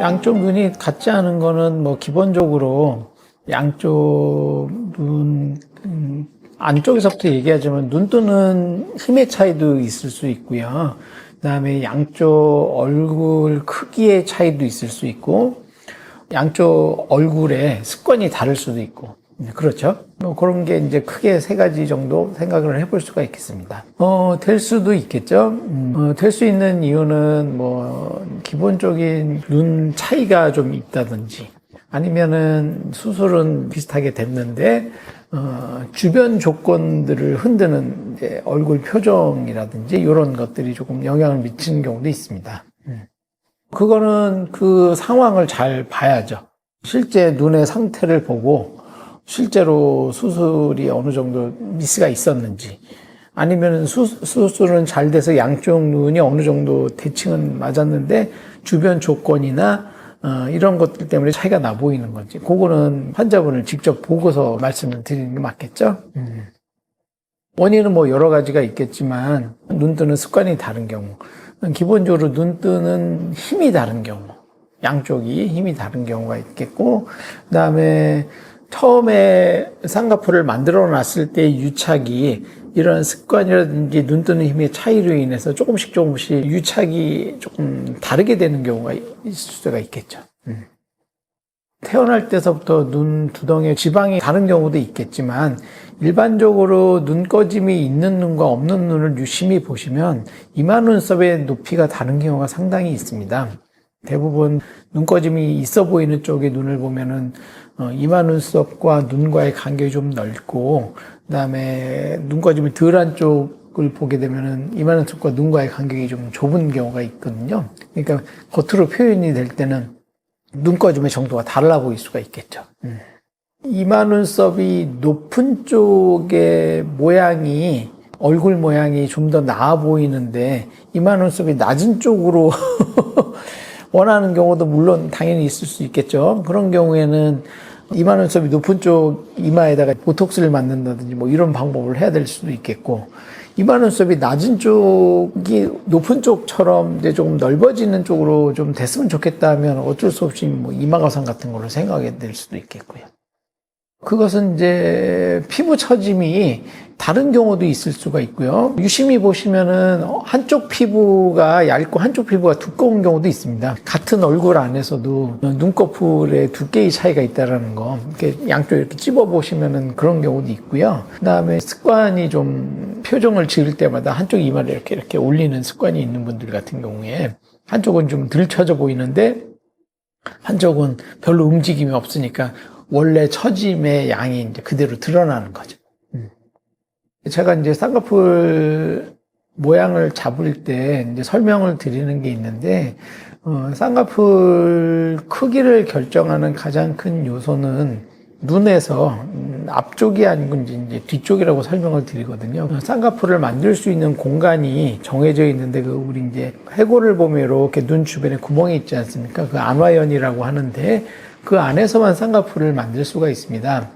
양쪽 눈이 같지 않은 거는 뭐 기본적으로 양쪽 눈 안쪽에서부터 얘기하자면 눈 뜨는 힘의 차이도 있을 수 있고요. 그다음에 양쪽 얼굴 크기의 차이도 있을 수 있고 양쪽 얼굴의 습관이 다를 수도 있고 그렇죠. 뭐 그런 게 이제 크게 세 가지 정도 생각을 해볼 수가 있겠습니다. 될 수도 있겠죠. 될 수 있는 이유는 뭐 기본적인 눈 차이가 좀 있다든지 아니면은 수술은 비슷하게 됐는데 주변 조건들을 흔드는 이제 얼굴 표정이라든지 이런 것들이 조금 영향을 미치는 경우도 있습니다. 그거는 그 상황을 잘 봐야죠. 실제 눈의 상태를 보고 실제로 수술이 어느 정도 미스가 있었는지 아니면 수술은 잘 돼서 양쪽 눈이 어느 정도 대칭은 맞았는데 주변 조건이나 이런 것들 때문에 차이가 나 보이는 건지 그거는 환자분을 직접 보고서 말씀을 드리는 게 맞겠죠. 원인은 뭐 여러 가지가 있겠지만 눈 뜨는 습관이 다른 경우 기본적으로 눈 뜨는 힘이 다른 경우 양쪽이 힘이 다른 경우가 있겠고 그다음에 처음에 쌍꺼풀을 만들어 놨을 때 유착이 이런 습관이라든지 눈 뜨는 힘의 차이로 인해서 조금씩 유착이 조금 다르게 되는 경우가 있을 수가 있겠죠. 태어날 때서부터 눈 두덩이에 지방이 다른 경우도 있겠지만 일반적으로 눈꺼짐이 있는 눈과 없는 눈을 유심히 보시면 이마 눈썹의 높이가 다른 경우가 상당히 있습니다. 대부분 눈꺼짐이 있어 보이는 쪽의 눈을 보면은 이마 눈썹과 눈과의 간격이 좀 넓고 그다음에 눈꺼짐이 덜한 쪽을 보게 되면은 이마 눈썹과 눈과의 간격이 좀 좁은 경우가 있거든요. 그러니까 겉으로 표현이 될 때는 눈꺼짐의 정도가 달라 보일 수가 있겠죠. 이마 눈썹이 높은 쪽의 모양이 얼굴 모양이 좀 더 나아 보이는데 이마 눈썹이 낮은 쪽으로 원하는 경우도 물론 당연히 있을 수 있겠죠. 그런 경우에는 이마 눈썹이 높은 쪽 이마에다가 보톡스를 맞는다든지 뭐 이런 방법을 해야 될 수도 있겠고 이마 눈썹이 낮은 쪽이 높은 쪽처럼 이제 조금 넓어지는 쪽으로 좀 됐으면 좋겠다 하면 어쩔 수 없이 뭐 이마거상 같은 걸로 생각하게 될 수도 있겠고요. 그것은 이제 피부 처짐이 다른 경우도 있을 수가 있고요. 유심히 보시면은 한쪽 피부가 얇고 한쪽 피부가 두꺼운 경우도 있습니다. 같은 얼굴 안에서도 눈꺼풀의 두께의 차이가 있다라는 거, 이렇게 양쪽 이렇게 찝어 보시면은 그런 경우도 있고요. 그다음에 습관이 좀 표정을 지을 때마다 한쪽 이마를 이렇게 올리는 습관이 있는 분들 같은 경우에 한쪽은 좀 들쳐져 보이는데 한쪽은 별로 움직임이 없으니까 원래 처짐의 양이 이제 그대로 드러나는 거죠. 제가 이제 쌍꺼풀 모양을 잡을 때 이제 설명을 드리는 게 있는데, 쌍꺼풀 크기를 결정하는 가장 큰 요소는 눈에서 앞쪽이 아니고 이제 뒤쪽이라고 설명을 드리거든요. 쌍꺼풀을 만들 수 있는 공간이 정해져 있는데, 우리 이제 해골을 보면 이렇게 눈 주변에 구멍이 있지 않습니까? 그 안화연이라고 하는데, 그 안에서만 쌍꺼풀을 만들 수가 있습니다.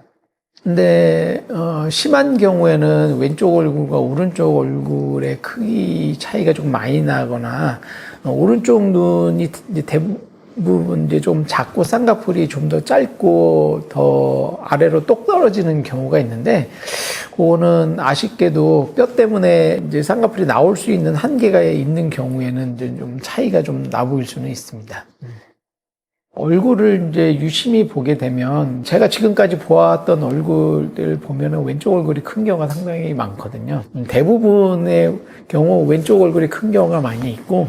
근데 심한 경우에는 왼쪽 얼굴과 오른쪽 얼굴의 크기 차이가 좀 많이 나거나 오른쪽 눈이 이제 대부분 이제 좀 작고 쌍꺼풀이 좀 더 짧고 더 아래로 똑 떨어지는 경우가 있는데 그거는 아쉽게도 뼈 때문에 이제 쌍꺼풀이 나올 수 있는 한계가 있는 경우에는 이제 좀 차이가 좀 나 보일 수는 있습니다. 얼굴을 이제 유심히 보게 되면 제가 지금까지 보았던 얼굴들 보면은 왼쪽 얼굴이 큰 경우가 상당히 많거든요. 대부분의 경우 왼쪽 얼굴이 큰 경우가 많이 있고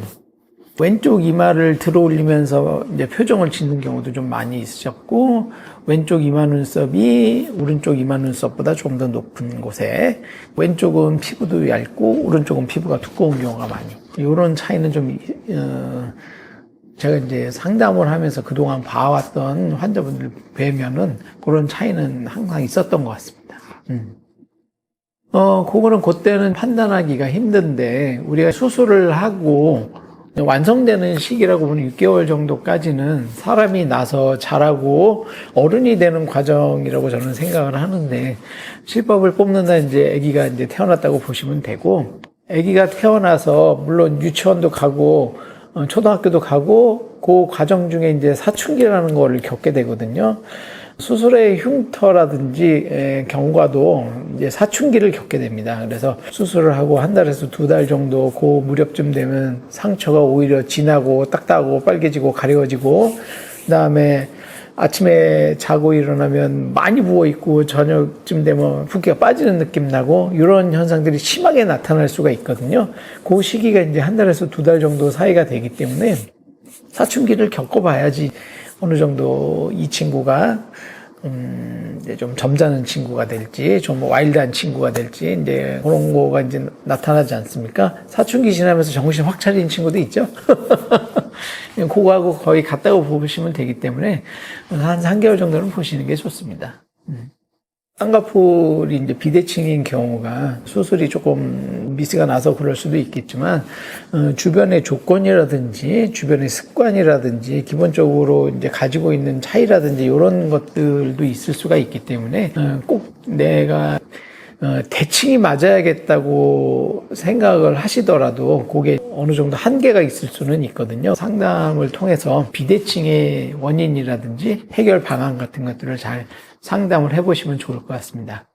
왼쪽 이마를 들어 올리면서 이제 표정을 짓는 경우도 좀 많이 있으셨고 왼쪽 이마 눈썹이 오른쪽 이마 눈썹보다 좀 더 높은 곳에 왼쪽은 피부도 얇고 오른쪽은 피부가 두꺼운 경우가 많이 이런 차이는 좀 제가 이제 상담을 하면서 그동안 봐왔던 환자분들 뵈면은 그런 차이는 항상 있었던 것 같습니다. 그거는 그때는 판단하기가 힘든데 우리가 수술을 하고 완성되는 시기라고 보면 6개월 정도까지는 사람이 나서 자라고 어른이 되는 과정이라고 저는 생각을 하는데 실밥을 뽑는다 이제 아기가 이제 태어났다고 보시면 되고 아기가 태어나서 물론 유치원도 가고 초등학교도 가고 그 과정 중에 이제 사춘기라는 거를 겪게 되거든요. 수술의 흉터라든지 경과도 이제 사춘기를 겪게 됩니다. 그래서 수술을 하고 한 달에서 두 달 정도 그 무렵쯤 되면 상처가 오히려 진하고 딱딱하고 빨개지고 가려지고, 그다음에 아침에 자고 일어나면 많이 부어있고 저녁쯤 되면 붓기가 빠지는 느낌 나고 이런 현상들이 심하게 나타날 수가 있거든요. 그 시기가 이제 한 달에서 두 달 정도 사이가 되기 때문에 사춘기를 겪어봐야지 어느 정도 이 친구가 이제 좀 점잖은 친구가 될지, 좀 와일드한 친구가 될지, 이제 그런 거가 이제 나타나지 않습니까? 사춘기 지나면서 정신 확 차린 친구도 있죠? 그거하고 거의 같다고 보시면 되기 때문에 한 3개월 정도는 보시는 게 좋습니다. 쌍꺼풀이 이제 비대칭인 경우가 수술이 조금 미스가 나서 그럴 수도 있겠지만, 주변의 조건이라든지, 주변의 습관이라든지, 기본적으로 이제 가지고 있는 차이라든지, 이런 것들도 있을 수가 있기 때문에, 꼭 내가 대칭이 맞아야겠다고 생각을 하시더라도 그게 어느 정도 한계가 있을 수는 있거든요. 상담을 통해서 비대칭의 원인이라든지 해결 방안 같은 것들을 잘 상담을 해보시면 좋을 것 같습니다.